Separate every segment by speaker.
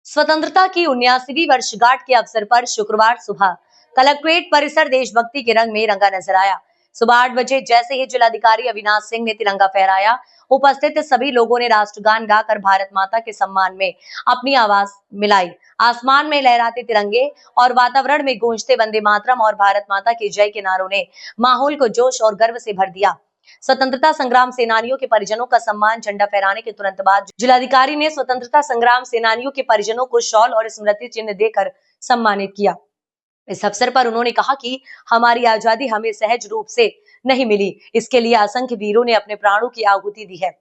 Speaker 1: स्वतंत्रता की 79वीं वर्षगांठ के अवसर पर शुक्रवार सुबह कलेक्ट्रेट परिसर देशभक्ति के रंग में रंगा नजर आया। सुबह 8 बजे जैसे ही जिलाधिकारी अविनाश सिंह ने तिरंगा फहराया, उपस्थित सभी लोगों ने राष्ट्रगान गाकर भारत माता के सम्मान में अपनी आवाज मिलाई। आसमान में लहराते तिरंगे और वातावरण में गूंजते वंदे मातरम और भारत माता की जय के नारों ने माहौल को जोश और गर्व से भर दिया। स्वतंत्रता संग्राम सेनानियों के परिजनों का सम्मान झंडा फहराने के तुरंत बाद जिलाधिकारी ने स्वतंत्रता संग्राम सेनानियों के परिजनों को शॉल और स्मृति चिन्ह देकर सम्मानित किया। इस अवसर पर उन्होंने कहा कि हमारी आजादी हमें सहज रूप से नहीं मिली, इसके लिए असंख्य वीरों ने अपने प्राणों की आहुति दी है।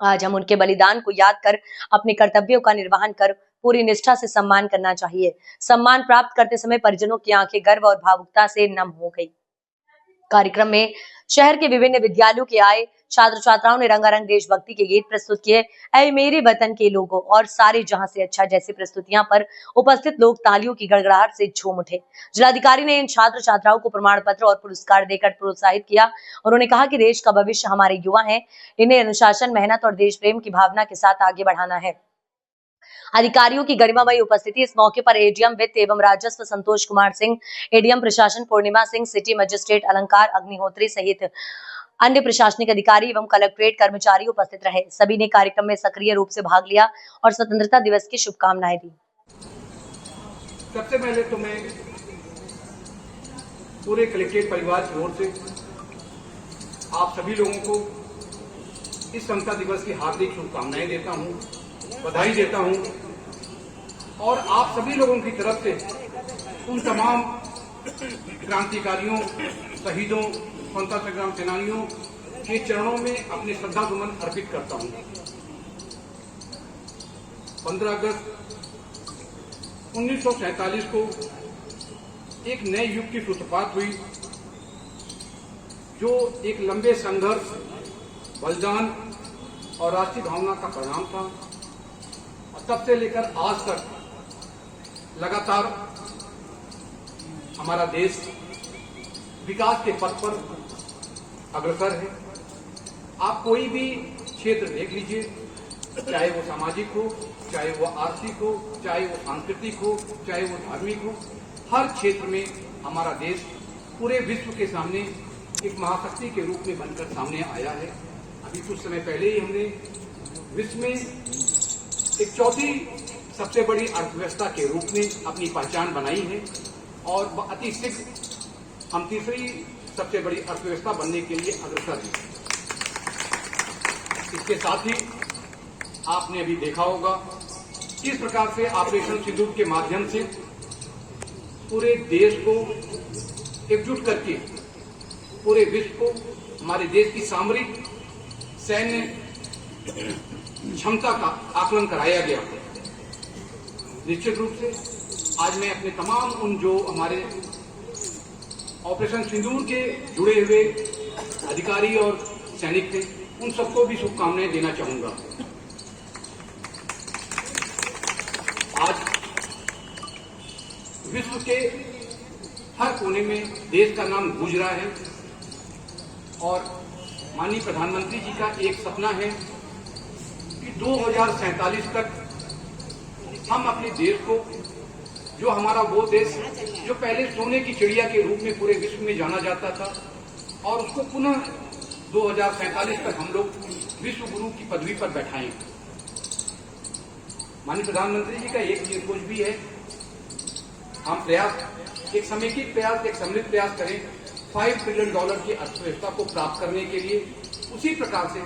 Speaker 1: आज हम उनके बलिदान को याद कर अपने कर्तव्यों का निर्वहन कर पूरी निष्ठा से सम्मान करना चाहिए। सम्मान प्राप्त करते समय परिजनों की आंखें गर्व और भावुकता से नम हो गई। कार्यक्रम में शहर के विभिन्न विद्यालयों के आए छात्र छात्राओं ने रंगारंग देशभक्ति के गीत प्रस्तुत किए। ऐ मेरे वतन के लोगों और सारे जहां से अच्छा जैसी प्रस्तुतियां पर उपस्थित लोग तालियों की गड़गड़ाहट से झूम उठे। जिलाधिकारी ने इन छात्र छात्राओं को प्रमाण पत्र और पुरस्कार देकर प्रोत्साहित किया। उन्होंने कहा कि देश का भविष्य हमारे युवा हैं, इन्हें अनुशासन, मेहनत और देश प्रेम की भावना के साथ आगे बढ़ाना है। अधिकारियों की गरिमामयी उपस्थिति। इस मौके पर एडीएम वित्त एवं राजस्व संतोष कुमार सिंह, एडीएम प्रशासन पूर्णिमा सिंह, सिटी मजिस्ट्रेट अलंकार अग्निहोत्री सहित अन्य प्रशासनिक अधिकारी एवं कलेक्ट्रेट कर्मचारी उपस्थित रहे। सभी ने कार्यक्रम में सक्रिय रूप से भाग लिया और स्वतंत्रता दिवस की शुभकामनाएं दी।
Speaker 2: सबसे पहले तो मैं पूरे कलेक्ट्रेट परिवार की ओर से आप सभी लोगों को इस स्वतंत्रता दिवस की हार्दिक शुभकामनाएं देता हूं, बधाई देता हूं और आप सभी लोगों की तरफ से उन तमाम क्रांतिकारियों, शहीदों, स्वतंत्रता संग्राम सेनानियों के चरणों में अपने श्रद्धा सुमन अर्पित करता हूं। 15 अगस्त 1947 को एक नए युग की सूत्रपात हुई, जो एक लंबे संघर्ष, बलिदान और राष्ट्रीय भावना का परिणाम था। तब से लेकर आज तक लगातार हमारा देश विकास के पथ पर अग्रसर है। आप कोई भी क्षेत्र देख लीजिए, चाहे वो सामाजिक हो, चाहे वो आर्थिक हो, चाहे वो सांस्कृतिक हो, चाहे वो धार्मिक हो, हर क्षेत्र में हमारा देश पूरे विश्व के सामने एक महाशक्ति के रूप में बनकर सामने आया है। अभी कुछ समय पहले ही हमने विश्व में एक चौथी सबसे बड़ी अर्थव्यवस्था के रूप में अपनी पहचान बनाई है और अति शीघ्र हम तीसरी सबसे बड़ी अर्थव्यवस्था बनने के लिए अग्रसर हैं। इसके साथ ही आपने अभी देखा होगा किस प्रकार से ऑपरेशन सिंदूर के माध्यम से पूरे देश को एकजुट करके पूरे विश्व को हमारे देश की सामरिक सैन्य क्षमता का आकलन कराया गया। निश्चित रूप से आज मैं अपने तमाम उन जो हमारे ऑपरेशन सिंदूर के जुड़े हुए अधिकारी और सैनिक थे, उन सबको भी शुभकामनाएं देना चाहूंगा। आज विश्व के हर कोने में देश का नाम गूंज रहा है और माननीय प्रधानमंत्री जी का एक सपना है कि 2047 तक हम अपने देश को, जो हमारा वो देश जो पहले सोने की चिड़िया के रूप में पूरे विश्व में जाना जाता था, और उसको पुनः 2047 तक हम लोग विश्व गुरु की पदवी पर बैठाएं। माननीय प्रधानमंत्री जी का एक निर्देश भी है, हम प्रयास, एक समेकित प्रयास, एक सम्मिलित प्रयास करें $5 ट्रिलियन की अर्थव्यवस्था को प्राप्त करने के लिए। उसी प्रकार से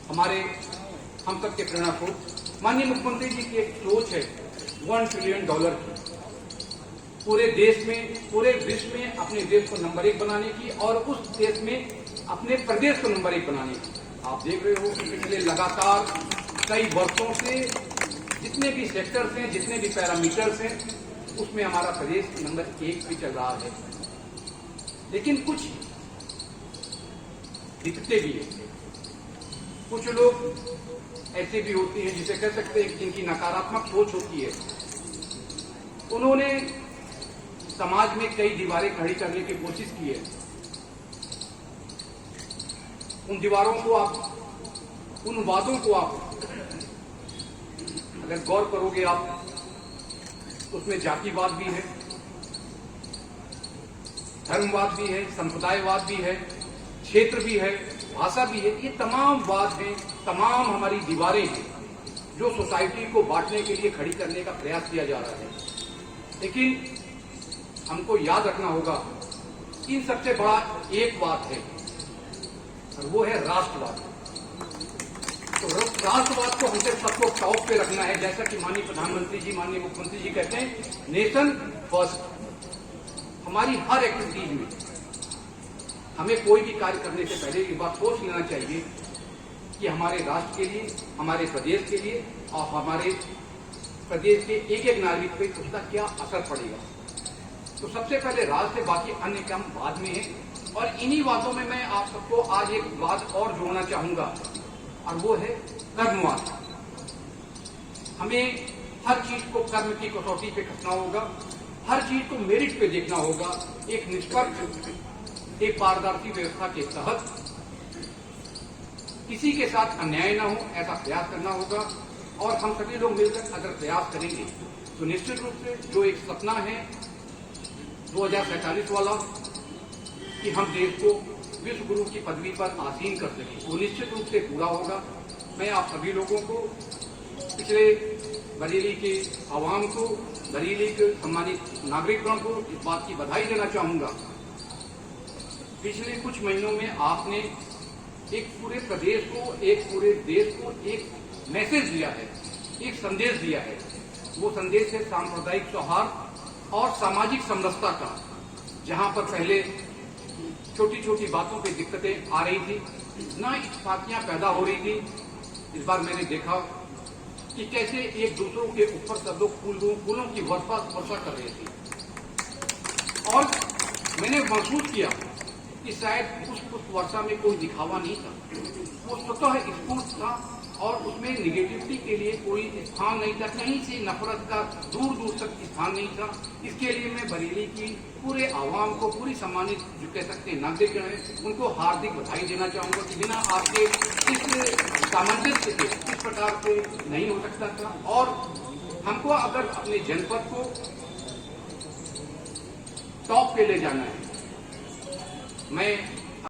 Speaker 2: हमारे हम सबके प्रेरणा स्रोत माननीय मुख्यमंत्री जी की एक सोच है $1 ट्रिलियन की, पूरे देश में, पूरे विश्व में अपने देश को नंबर 1 बनाने की और उस देश में अपने प्रदेश को नंबर 1 बनाने की। आप देख रहे हो कि पिछले लगातार कई वर्षों से जितने भी सेक्टर्स हैं, जितने भी पैरामीटर्स हैं, उसमें हमारा प्रदेश नंबर 1 भी चल रहा है। लेकिन कुछ दिक्कतें भी हैं, कुछ लोग ऐसे भी होते हैं जिसे कह सकते हैं जिनकी नकारात्मक सोच होती है। उन्होंने समाज में कई दीवारें खड़ी करने की कोशिश की है। उन दीवारों को आप, उन वादों को आप अगर गौर करोगे आप उसमें जातिवाद भी है, धर्मवाद भी है, संप्रदायवाद भी है, क्षेत्र भी है, भाषा भी है। ये तमाम वाद हैं, तमाम हमारी दीवारें हैं जो सोसाइटी को बांटने के लिए खड़ी करने का प्रयास किया जा रहा है। लेकिन हमको याद रखना होगा इन सबसे बड़ा एक बात है और वो है राष्ट्रवाद। तो राष्ट्रवाद को हमसे सबको टॉप पे रखना है, जैसा कि माननीय प्रधानमंत्री जी, माननीय मुख्यमंत्री जी कहते हैं, नेशन फर्स्ट। हमारी हर एक्टिविटीज में हमें कोई भी कार्य करने से पहले एक बात सोच लेना चाहिए कि हमारे राष्ट्र के लिए, हमारे प्रदेश के लिए और हमारे प्रदेश के एक एक नागरिक पे उसका क्या असर पड़ेगा। तो सबसे पहले राष्ट्र से बाकी अन्य काम बाद में है। और इन्हीं बातों में मैं आप सबको आज एक बात और जोड़ना चाहूंगा और वो है कर्मवाद। हमें हर चीज को कर्म की कसौटी पे कसना होगा, हर चीज को मेरिट पे देखना होगा। एक निष्पक्ष, एक पारदर्शी व्यवस्था के तहत किसी के साथ अन्याय न हो, ऐसा प्रयास करना होगा। और हम सभी लोग मिलकर अगर प्रयास करेंगे तो निश्चित रूप से जो एक सपना है 2047 वाला कि हम देश को विश्व गुरु की पदवी पर आसीन कर सकें, वो निश्चित रूप से पूरा होगा। मैं आप सभी लोगों को, पिछले बरेली के आवाम को, बरेली के सम्मानित नागरिकगण को इस बात की बधाई देना चाहूंगा। पिछले कुछ महीनों में आपने एक पूरे प्रदेश को, एक पूरे देश को एक मैसेज दिया है, एक संदेश दिया है। वो संदेश है सांप्रदायिक सौहार्द और सामाजिक समरसता का। जहां पर पहले छोटी छोटी बातों पे दिक्कतें आ रही थी, ना इत्तेफाकियां पैदा हो रही थी, इस बार मैंने देखा कि कैसे एक दूसरों के ऊपर सब लोग फूलों की वर्षा कर रहे थे। और मैंने महसूस किया कि शायद उस वर्षा में कोई दिखावा नहीं था, वो स्वतः स्फूर्त था और उसमें निगेटिविटी के लिए कोई स्थान नहीं था, कहीं से नफरत का दूर दूर तक स्थान नहीं था। इसके लिए मैं बरेली की पूरे आवाम को, पूरी सम्मानित जो कह सकते हैं नागरिक हैं, उनको हार्दिक बधाई देना चाहूंगा कि बिना आपके इस सामंजस्य के इस प्रकार से नहीं हो सकता था। और हमको अगर अपने जनपद को टॉप पे ले जाना है, मैं